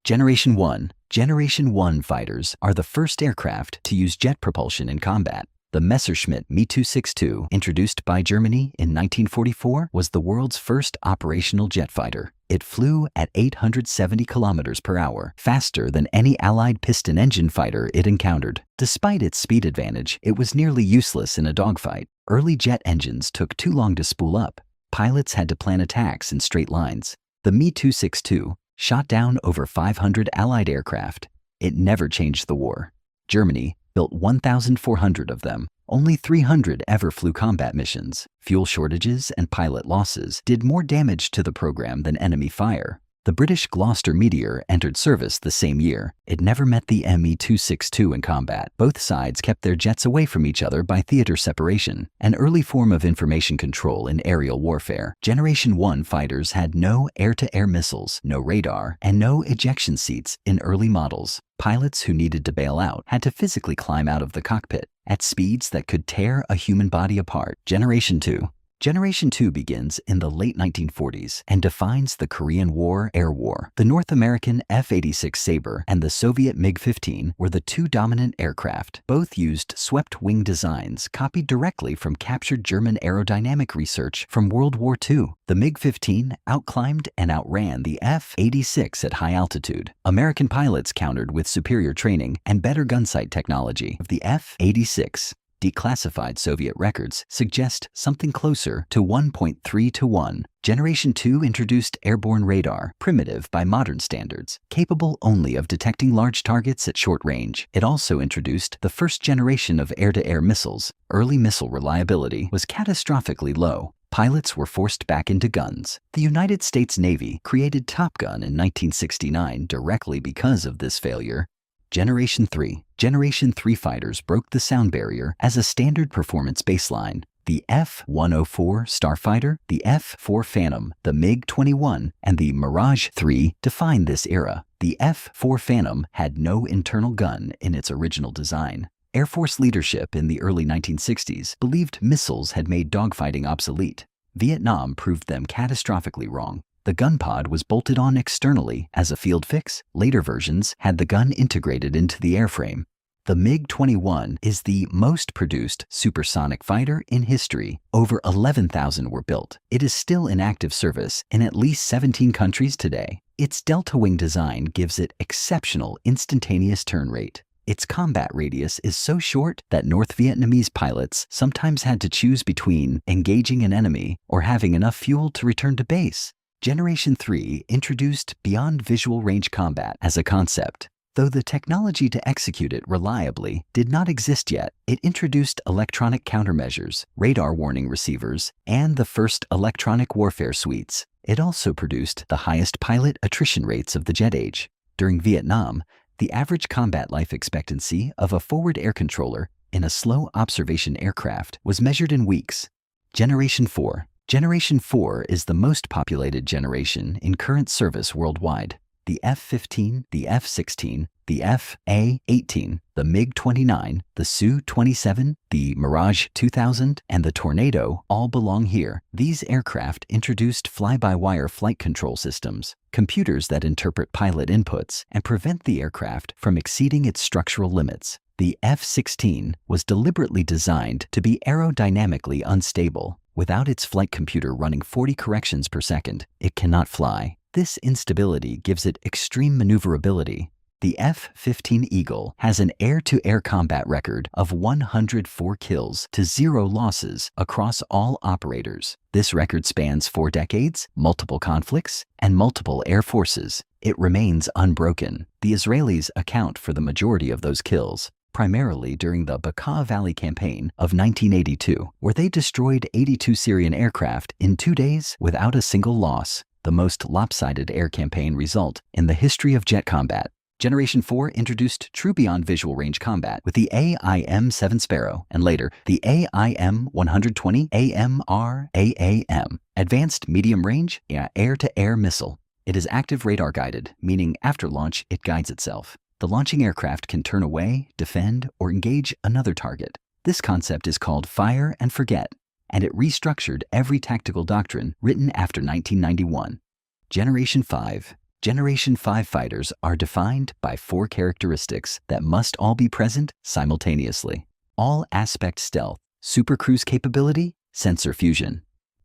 Generation 1. Generation 1 fighters are the first aircraft to use jet propulsion in combat. The Messerschmitt Me-262, introduced by Germany in 1944, was the world's first operational jet fighter. It flew at 870 kilometers per hour, faster than any Allied piston engine fighter it encountered. Despite its speed advantage, it was nearly useless in a dogfight. Early jet engines took too long to spool up. Pilots had to plan attacks in straight lines. The Me-262 shot down over 500 Allied aircraft. It never changed the war. Germany built 1,400 of them. Only 300 ever flew combat missions. Fuel shortages and pilot losses did more damage to the program than enemy fire. The British Gloucester Meteor entered service the same year. It never met the Me-262 in combat. Both sides kept their jets away from each other by theater separation, an early form of information control in aerial warfare. Generation 1 fighters had no air-to-air missiles, no radar, and no ejection seats in early models. Pilots who needed to bail out had to physically climb out of the cockpit at speeds that could tear a human body apart. Generation 2. Generation 2 begins in the late 1940s and defines the Korean War air war. The North American F-86 Sabre and the Soviet MiG-15 were the two dominant aircraft. Both used swept-wing designs copied directly from captured German aerodynamic research from World War II. The MiG-15 outclimbed and outran the F-86 at high altitude. American pilots countered with superior training and better gunsight technology of the F-86. Declassified Soviet records suggest something closer to 1.3 to 1. Generation 2 introduced airborne radar, primitive by modern standards, capable only of detecting large targets at short range. It also introduced the first generation of air-to-air missiles. Early missile reliability was catastrophically low. Pilots were forced back into guns. The United States Navy created Top Gun in 1969 directly because of this failure. Generation 3. Generation 3 fighters broke the sound barrier as a standard performance baseline. The F-104 Starfighter, the F-4 Phantom, the MiG-21, and the Mirage 3 defined this era. The F-4 Phantom had no internal gun in its original design. Air Force leadership in the early 1960s believed missiles had made dogfighting obsolete. Vietnam proved them catastrophically wrong. The gun pod was bolted on externally as a field fix. Later versions had the gun integrated into the airframe. The MiG-21 is the most produced supersonic fighter in history. Over 11,000 were built. It is still in active service in at least 17 countries today. Its delta wing design gives it exceptional instantaneous turn rate. Its combat radius is so short that North Vietnamese pilots sometimes had to choose between engaging an enemy or having enough fuel to return to base. Generation 3 introduced beyond visual range combat as a concept. Though the technology to execute it reliably did not exist yet, it introduced electronic countermeasures, radar warning receivers, and the first electronic warfare suites. It also produced the highest pilot attrition rates of the jet age. During Vietnam, the average combat life expectancy of a forward air controller in a slow observation aircraft was measured in weeks. Generation 4. Generation 4 is the most populated generation in current service worldwide. The F-15, the F-16, the F/A-18, the MiG-29, the Su-27, the Mirage 2000, and the Tornado all belong here. These aircraft introduced fly-by-wire flight control systems, computers that interpret pilot inputs and prevent the aircraft from exceeding its structural limits. The F-16 was deliberately designed to be aerodynamically unstable. Without its flight computer running 40 corrections per second, it cannot fly. This instability gives it extreme maneuverability. The F-15 Eagle has an air-to-air combat record of 104 kills to 0 losses across all operators. This record spans 4 decades, multiple conflicts, and multiple air forces. It remains unbroken. The Israelis account for the majority of those kills, primarily during the Bekaa Valley campaign of 1982, where they destroyed 82 Syrian aircraft in 2 days without a single loss, the most lopsided air campaign result in the history of jet combat. Generation 4 introduced true beyond visual range combat with the AIM-7 Sparrow and later the AIM-120 AMRAAM, Advanced Medium Range Air-to-Air Missile. It is active radar guided, meaning after launch it guides itself. The launching aircraft can turn away, defend, or engage another target. This concept is called fire and forget, and it restructured every tactical doctrine written after 1991. Generation 5. Generation 5 fighters are defined by 4 characteristics that must all be present simultaneously: all-aspect stealth, supercruise capability, sensor fusion,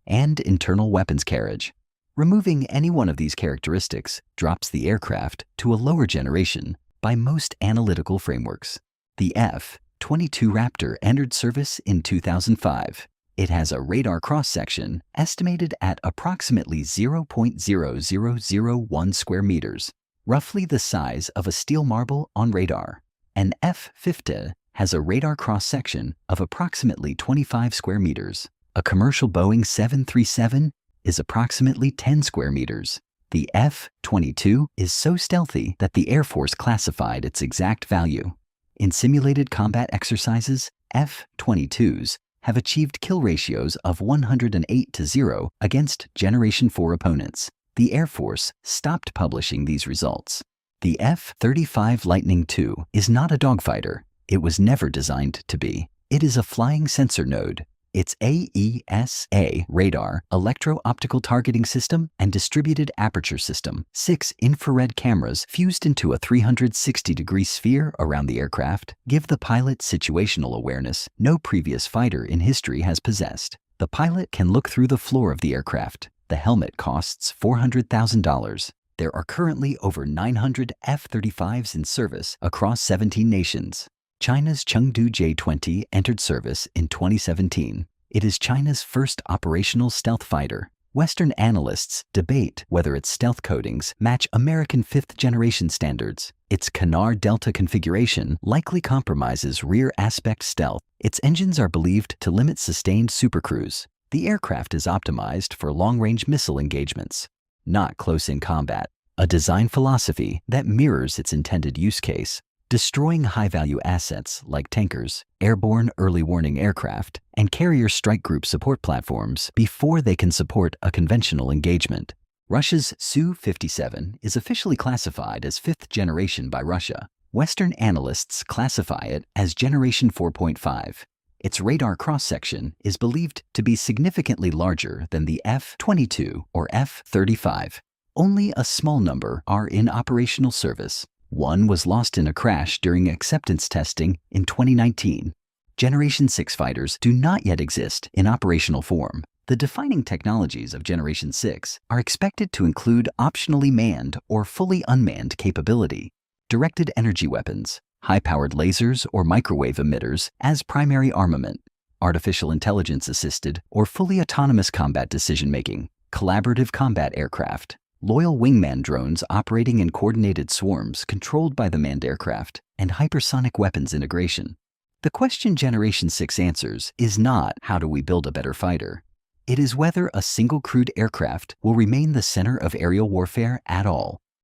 and internal weapons carriage. Removing any one of these characteristics drops the aircraft to a lower generation by most analytical frameworks. The F-22 Raptor entered service in 2005. It has a radar cross-section estimated at approximately 0.0001 square meters, roughly the size of a steel marble on radar. An F-50 has a radar cross-section of approximately 25 square meters. A commercial Boeing 737 is approximately 10 square meters. The F-22 is so stealthy that the Air Force classified its exact value. In simulated combat exercises, F-22s have achieved kill ratios of 108-0 against Generation 4 opponents. The Air Force stopped publishing these results. The F-35 Lightning II is not a dogfighter. It was never designed to be. It is a flying sensor node. Its AESA radar, electro-optical targeting system, and distributed aperture system, 6 infrared cameras fused into a 360-degree sphere around the aircraft, give the pilot situational awareness no previous fighter in history has possessed. The pilot can look through the floor of the aircraft. The helmet costs $400,000. There are currently over 900 F-35s in service across 17 nations. China's Chengdu J-20 entered service in 2017. It is China's first operational stealth fighter. Western analysts debate whether its stealth coatings match American 5th-generation standards. Its canard delta configuration likely compromises rear aspect stealth. Its engines are believed to limit sustained supercruise. The aircraft is optimized for long-range missile engagements, not close-in combat, a design philosophy that mirrors its intended use case: destroying high-value assets like tankers, airborne early warning aircraft, and carrier strike group support platforms before they can support a conventional engagement. Russia's Su-57 is officially classified as 5th generation by Russia. Western analysts classify it as Generation 4.5. Its radar cross-section is believed to be significantly larger than the F-22 or F-35. Only a small number are in operational service. One was lost in a crash during acceptance testing in 2019. Generation 6 fighters do not yet exist in operational form. The defining technologies of Generation 6 are expected to include optionally manned or fully unmanned capability, directed energy weapons, high-powered lasers or microwave emitters as primary armament, artificial intelligence-assisted or fully autonomous combat decision-making, collaborative combat aircraft, loyal wingman drones operating in coordinated swarms controlled by the manned aircraft, and hypersonic weapons integration. The question Generation 6 answers is not how do we build a better fighter. It is whether a single crewed aircraft will remain the center of aerial warfare at all.